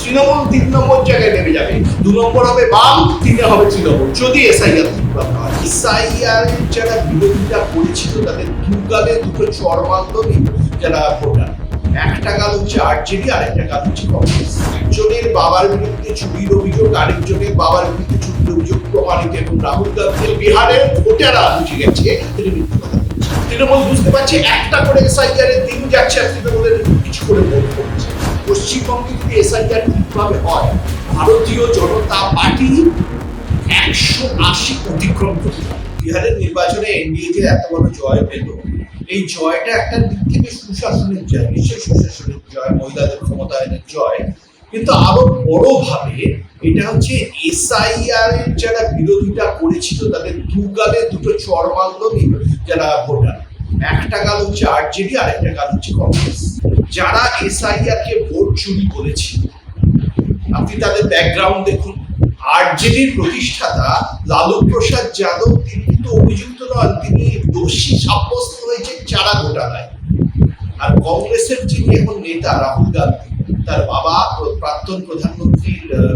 তৃণমূল 3 নম্বর জায়গায় নেমে যাবে, 2 নম্বর হবে বাম, 3 হবে তৃণমূল যদি এসআইআর ঠিকভাবে হয়। এসআইআর যারা বিরোধিতা করেছিল তাদের দুগালে দুটো চরমান্তনি যারা ভোটার, একটা গাল হচ্ছে আরজেডি আর একটা গাল হচ্ছে কংগ্রেস। একজনের বাবার বিরুদ্ধে চুরির অভিযোগ, আরেকজনের বাবার বিরুদ্ধে চুরির অভিযোগ প্রমাণিত এবং রাহুল গান্ধী বিহারের ভোটাররা বুঝে গেছে তিনি মিথ্যা কথা বলছেন। তৃণমূল বুঝতে পারছে একটা করে এসআইআর এর দিন যাচ্ছে আর তৃণমূলের কিছু করে ভোট করছে। পশ্চিমবঙ্গে যদি এসআইআর ঠিকভাবে হয়, ভারতীয় জনতা পার্টি 180 অতিক্রম করতে পারে। বিহারের নির্বাচনে এনডিএ যে এত বড় জয় পেল, এই জয়টা একটা দিক থেকে সুশাসনের জয়, নিশ্চয়ই সুশাসনের জয়, মহিলাদের ক্ষমতায়নের জয়, কিন্তু আরো বড় ভাবে এটা হচ্ছে এসআইআর এর যারা বিরোধিতা করেছিল তাদের দুগালে দুটো চরমান্তনি যারা ভোটার, একটা গাল হচ্ছে আরজেডি আর একটা গাল হচ্ছে কংগ্রেস। যারা এসআইআর কে ভোট চুরি করেছিল আপনি তাদের ব্যাকগ্রাউন্ড দেখুন। আরজেডির প্রতিষ্ঠাতা লালু প্রসাদ যাদব তিনি কিন্তু অভিযুক্ত নন, তিনি দোষী সাব্যস্ত হয়েছেন চারা ঘোটালায়। আর কংগ্রেসের যিনি এখন নেতা রাহুল গান্ধী, তার বাবা প্রাক্তন প্রধানমন্ত্রী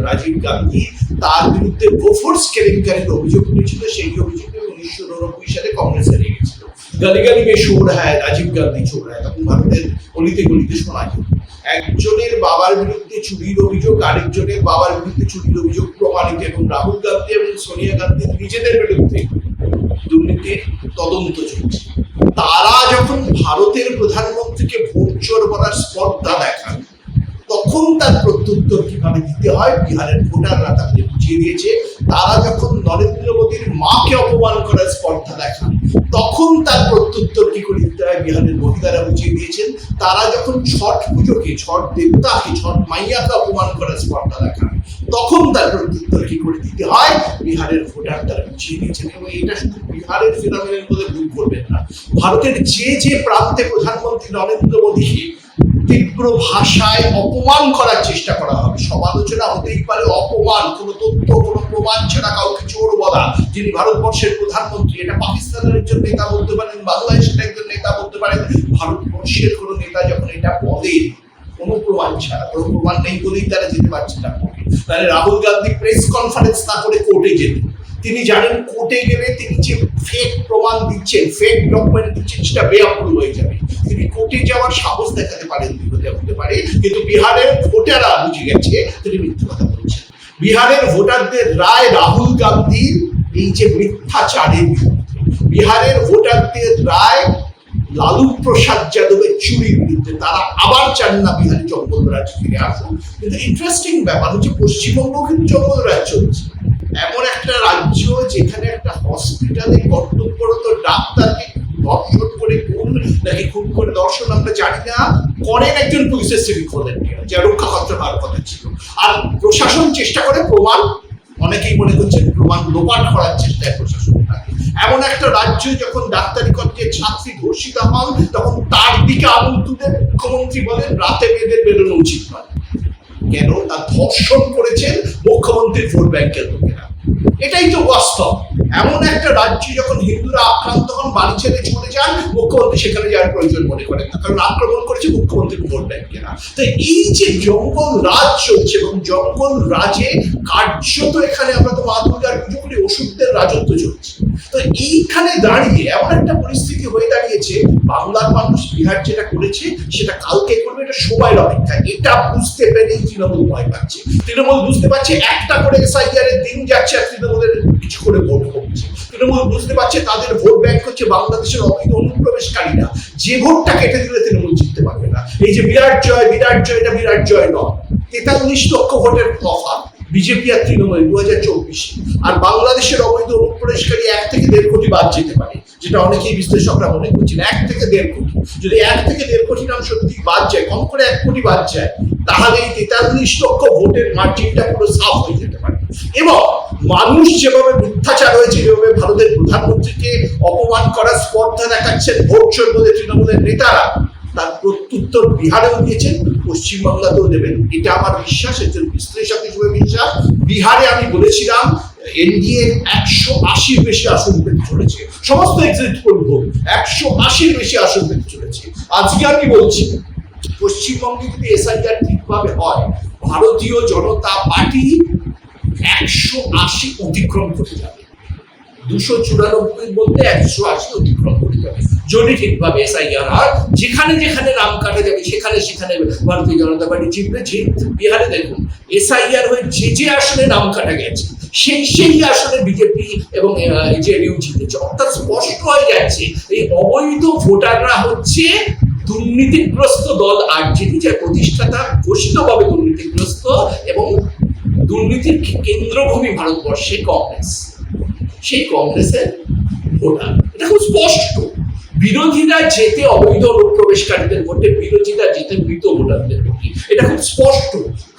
রাজীব গান্ধী, তার বিরুদ্ধে বোফোর্স কেলেঙ্কারির অভিযোগ উঠেছিল। সেই অভিযোগে 1999 সালে কংগ্রেস হারিয়ে গেছিল। গালি গালি মে শোর হ্যায়, রাজীব গান্ধী চোর হ্যায়, তখন ভারতের অলিতে গলিতে শোনা যেত। একজনের বাবার বিরুদ্ধে চুরির অভিযোগ, আরেকজনের বাবার বিরুদ্ধে চুরির অভিযোগ প্রমাণিত এবং রাহুল গান্ধী এবং সোনিয়া গান্ধী নিজেদের বিরুদ্ধে দুর্নীতির তদন্ত চলছে। তারা যখন ভারতের প্রধানমন্ত্রীকে ভোট চোর বলার স্পর্ধা দেখান, তখন তার প্রত্যুত্তর কিভাবে দিতে হয় বিহারের ভোটাররা তাদের বুঝিয়ে দিয়েছে। তারা যখন নরেন্দ্র মোদীর মাকে অপমান করার স্পর্ধা দেখান, তখন তার প্রত্যুত্তর কি করে দিতে হয় বিহারের মহিলারা বুঝিয়ে দিয়েছেন। তারা যখন ছট পুজোকে, ছট দেবতাকে, ছট মাইয়াকে অপমান করার স্পর্ধা দেখান, তখন তার প্রত্যুত্তর কি করে দিতে হয় বিহারের ভোটার তারা বুঝিয়ে দিয়েছেন। এবং এটা শুধু বিহারের ফিনোমেনন বলে ভুল করবেন না, ভারতের যে প্রান্তে প্রধানমন্ত্রী নরেন্দ্র মোদীকে তীব্র ভাষায় অপমান করার চেষ্টা করা হবে, সমালোচনা হতেই পারে, অপমান, কোনো তথ্য কোনো প্রমাণ ছাড়া কাউকে চোর বলা, যিনি ভারতবর্ষের প্রধানমন্ত্রী, এটা পাকিস্তানের একজন নেতা বলতে পারেন, বাংলাদেশের একজন নেতা বলতে পারেন, ভারতবর্ষের কোনো নেতা যখন এটা বলে কোনো প্রমাণ ছাড়া, কোনো প্রমাণ নেই বলেই তারা যেতে পারছে না কোর্টে। তাহলে রাহুল গান্ধী প্রেস কনফারেন্স না করে কোর্টে যেতেন। তিনি জানেন কোর্টে গেলে তিনি যে ফেক প্রমাণ দিচ্ছেন, ফেক ডকুমেন্ট দিচ্ছেন, সেটা বেআপ্রুভ হয়ে যাবে। তিনি কোর্টে যাওয়ার সাহস দেখাতে পারেন, হতে পারে, কিন্তু বিহারের ভোটাররা বুঝে গেছে তিনি মিথ্যা কথা বলছেন। বিহারের ভোটারদের রায় রাহুল গান্ধীর এই যে মিথ্যাচারের বিরুদ্ধে, বিহারের ভোটারদের রায় লালু প্রসাদ যাদবের চুরির বিরুদ্ধে। তারা আবার চান না বিহারে জঙ্গলরাজ ফিরে আসুন। কিন্তু ইন্টারেস্টিং ব্যাপার হচ্ছে পশ্চিমবঙ্গ কিন্তু জঙ্গলরাজ চলছে। এমন একটা রাজ্য যেখানে একটা হসপিটালে কর্তব্যরত ডাক্তারকে ধর্ষণ করে খুন নাকি খুন করে দর্শন আমরা জানি না, করেন একজন পুলিশের সিভিক ভলেন্টিয়ার, যা রক্ষাকর্তা হওয়ার কথা ছিল। আর প্রশাসন চেষ্টা করে প্রমাণ, অনেকেই মনে করছেন প্রমাণ লোপাট করার চেষ্টায় প্রশাসন থাকে। এমন একটা রাজ্য যখন ডাক্তারি কলেজের ছাত্রী ধর্ষিত হন, তখন তার দিকে আঙুল তুলে মুখ্যমন্ত্রী বলেন রাতে মেয়েদের বেরোনো উচিত নয়। কেন? তার ধর্ষণ করেছেন মুখ্যমন্ত্রীর ভোট ব্যাংকের লোকেরা। এটাই তো বাস্তব। এমন একটা রাজ্যে যখন হিন্দুরা আক্রান্ত হন, বাড়ি ছেড়ে চলে যান, মুখ্যমন্ত্রী সেখানে যাওয়ার প্রয়োজন মনে করেন না, কারণ আক্রমণ করেছে মুখ্যমন্ত্রীর ভোট ব্যাংকেরা। তো এই যে জঙ্গল রাজ চলছে এবং জঙ্গল রাজে কার্যত এখানে আমরা তো মা দুর্গার পুজো করি, ওষুধদের রাজত্ব চলছে। তো এইখানে দাঁড়িয়ে এমন একটা পরিস্থিতি হয়ে দাঁড়িয়েছে, বাংলার মানুষ বিহার যেটা করেছে সেটা কালকে করবে, এটা সময়ের অপেক্ষা। এটা বুঝতে পেরেই তৃণমূল ভয় পাচ্ছে। তৃণমূল বুঝতে পারছে একটা করে এসআইআর এর দিন যাচ্ছে আর তৃণমূলের কিছু করে ভোট করছে। তৃণমূল বুঝতে পারছে তাদের ভোট ব্যাংক হচ্ছে বাংলাদেশের অবৈধ অনুপ্রবেশকারীরা, যে ভোটটা কেটে দিলে তৃণমূল জিততে পারবে না। এই যে বিরাট জয়, এটা বিরাট জয় নয়, 43 লক্ষ ভোটের তফাৎ বিজেপি আর তৃণমূল 2024। আর বাংলাদেশের অবৈধ অনুপ্রবেশকারী 1 থেকে 1.5 কোটি বাদ যেতে পারে, যেটা অনেকেই বিশ্লেষকরা মনে করছেন। 1 থেকে 1.5 কোটি, যদি 1 থেকে 1.5 কোটি নাম সত্যি বাদ যায়, কম করে 1 কোটি বাদ যায়, তাহলে এই 43 লক্ষ ভোটের মার্জিনটা পুরো সাফ হয়ে যেতে পারে। এবং মানুষ যেভাবে মিথ্যাচার হয়েছে, যেভাবে ভারতের প্রধানমন্ত্রীকে অপমান করার স্পর্ধা দেখাচ্ছেন ভোট চোর বলে তৃণমূলের নেতারা, তার প্রত্যুত্তর বিহারেও দিয়েছেন, পশ্চিমবাংলাতেও দেবেন। এটা আমার বিশ্বাস, একজন বিশ্লেষক হিসেবে বিশ্বাস। বিহারে আমি বলেছিলাম এনডিএ 180-র বেশি আসন পেতে চলেছে, সমস্ত এক্সিট পোল ভোট 180-র বেশি আসন পেতে চলেছে। আজকে আমি বলছি পশ্চিমবঙ্গে যদি এসআইআর ঠিকভাবে হয়, ভারতীয় জনতা পার্টি 180 অতিক্রম করে যাবে। 294 বলতে 180 অতিক্রম করে যাবে যদি ঠিকভাবে এসআইআর হয়। যেখানে যেখানে নাম কাটা যাবে সেখানে সেখানে ভারতীয় জনতা পার্টি জিতবে। যে বিহারে দেখুন এসআইআর হয়ে যে আসনে নাম কাটা গেছে সেই আসনে বিজেপি এবং জেডিইউ জিতেছে। অর্থাৎ স্পষ্ট হয়ে যাচ্ছে এই অবৈধ ভোটাররা হচ্ছে দুর্নীতিগ্রস্ত দল আরজেডি, যার প্রতিষ্ঠাতা ঘোষিতভাবে দুর্নীতিগ্রস্ত এবং দুর্নীতির কেন্দ্রভূমি ভারতবর্ষে কংগ্রেস। সেই কংগ্রেসের ভোটার, এটা খুব স্পষ্ট। বিরোধীরা যেতে অবৈধ অনুপ্রবেশকারীদের ভোটে, বিরোধীরা যেতে মৃত ভোটারদের ভোটে, এটা খুব স্পষ্ট।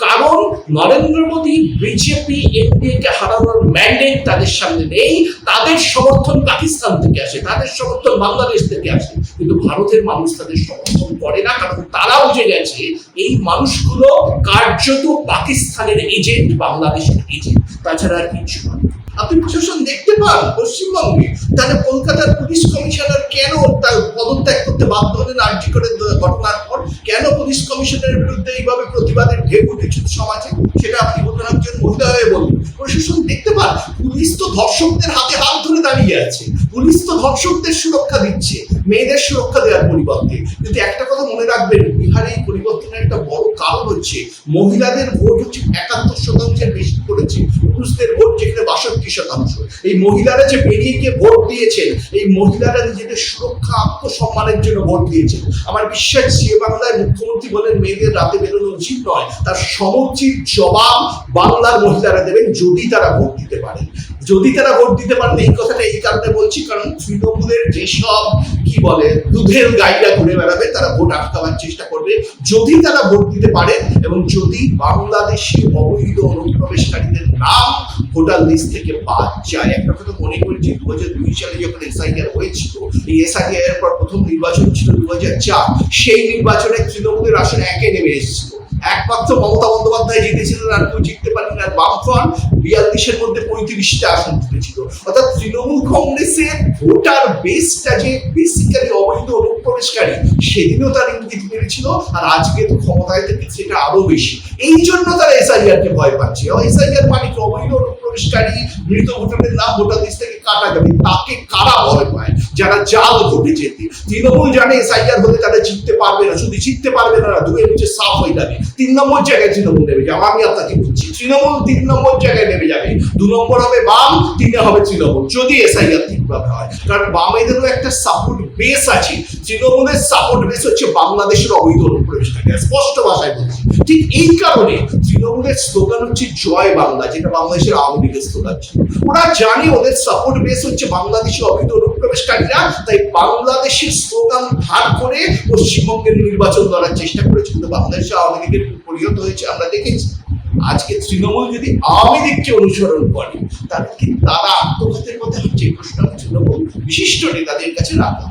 কারণ নরেন্দ্র মোদী বিজেপি এনডিএ কে হারানোর ম্যান্ডেট তাদের সামনে নেই। তাদের সমর্থন পাকিস্তান থেকে আসে, তাদের সমর্থন বাংলাদেশ থেকে আসে, কিন্তু ভারতের মানুষ তাদের সমর্থন করে না। কারণ তারা বুঝে গেছে এই মানুষগুলো কার্যত পাকিস্তানের এজেন্ট, বাংলাদেশের এজেন্ট, তাছাড়া আর কিছু না। আপনি প্রশাসন দেখতে পান পশ্চিমবঙ্গে, তাহলে কলকাতার পুলিশ কমিশনার কেন তার পদত্যাগ করতে বাধ্য হলেন আরজি করে ঘটনার পর? কেন পুলিশ কমিশনারের বিরুদ্ধে এইভাবে প্রতিবাদের ঢেউ উঠেছিল সমাজে? সেটা আপনি বলবেন একজন মহিলা হয়ে বলুন। প্রশাসন দেখতে পান, পুলিশ তো ধর্ষকদের হাতে হাত ধরে দাঁড়িয়ে আছে, পুলিশ তো ধর্ষকদের সুরক্ষা দিচ্ছে মেয়েদের সুরক্ষা দেওয়ার পরিবর্তে। কিন্তু একটা কথা মনে রাখবেন, বিহারে এই পরিবর্তনের একটা বড় কারণ হচ্ছে মহিলাদের ভোট হচ্ছে 71% বেশি করেছে, পুরুষদের ভোট যেখানে 62%। এই মহিলারা যে বেরিয়ে গিয়ে ভোট দিয়েছেন, এই মহিলারা নিজেদের সুরক্ষা আত্মসম্মানের জন্য ভোট দিয়েছেন। আমার বিশ্বাস যে বাংলায় মুখ্যমন্ত্রী বলেন মেয়েদের রাতে বেরোনো উচিত নয়, তার সমুচিত জবাব বাংলার মহিলারা দেবেন যদি তারা ভোট দিতে পারেন। যদি তারা ভোট দিতে পারেন, এই কথাটা এই কারণে বলছি কারণ তৃণমূলের যেসব কি বলে দুধের গাইরা ঘুরে বেড়াবে তারা ভোট আটকাবার চেষ্টা করবে যদি তারা ভোট দিতে পারে। এবং যদি বাংলাদেশি অবৈধ অনুপ্রবেশকারীদের নাম ভোটার লিস্ট থেকে বাদ যায়। একটা কথা মনে করি যে 2002 সালে যখন এসআইআর হয়েছিল, এই এসআইআর পর প্রথম নির্বাচন ছিল 2004, সেই নির্বাচনে তৃণমূলের আসনে একে নেমে এসেছিল। একমাত্র মমতা বন্দ্যোপাধ্যায় জিতেছিলেন, আর কেউ জিততে পারেন। আর বামফ্রন্ট 42-এর মধ্যে 35টা আসন জিতেছিল। অর্থাৎ তৃণমূল কংগ্রেসের ভোটার বেসটা যে বেসিক্যালি অবৈধ অনুপ্রবেশকারী, সেদিনও তার ইঙ্গিত মেরেছিল, আর আজকে তো ক্ষমতায় থেকে সেটা আরো বেশি। এই জন্য তারা এসআইআর কে ভয় পাচ্ছে। এসআইআর মানে অবৈধ অনুপ্রবেশকারী মৃত ভোটারের নাম ভোটার লিস্ট থেকে কাটা যাবে, তাকে কারা ভয় পায়? যারা জাল ভোটে যেতে। তৃণমূল জানে এসআইআর হলে তারা জিততে পারবে না, শুধু জিততে পারবে না, দুয়ের নিচে সাফ হয়ে যাবে। 3 নম্বর জায়গায় তৃণমূল নেমে যাবে। আমি আপনাকে বলছি তৃণমূল 3 নম্বর জায়গায় নেমে যাবে। 2 নম্বর হবে বাম, 3 হবে তৃণমূল, যদি এসআইআর ঠিকভাবে হয়। কারণ বামেদেরও একটা সাপোর্ট বেস আছে। তৃণমূলের সাপোর্ট বেস হচ্ছে বাংলাদেশের অবৈধ অনুপ্রবেশকারী, স্পষ্ট ভাষায় বলছি। ঠিক এই কারণে তৃণমূলের স্লোগান হচ্ছে জয় বাংলা, যেটা বাংলাদেশের আওয়ামী লীগের স্লোগান ছিল। ওরা জানে ওদের সাপোর্ট বেস হচ্ছে বাংলাদেশের অবৈধ অনুপ্রবেশকারীরা, তাই বাংলাদেশের স্লোগান ধার করে পশ্চিমবঙ্গের নির্বাচন করার চেষ্টা করেছে। কিন্তু বাংলাদেশের আওয়ামী লীগের পরিণত হয়েছে আমরা দেখেছি। আজকে তৃণমূল যদি আওয়ামী লীগকে অনুসরণ করে, তাহলে কি তারা আত্মঘাতের মধ্যে হচ্ছে? প্রশ্ন তৃণমূল বিশিষ্ট নেতাদের কাছে রাখা।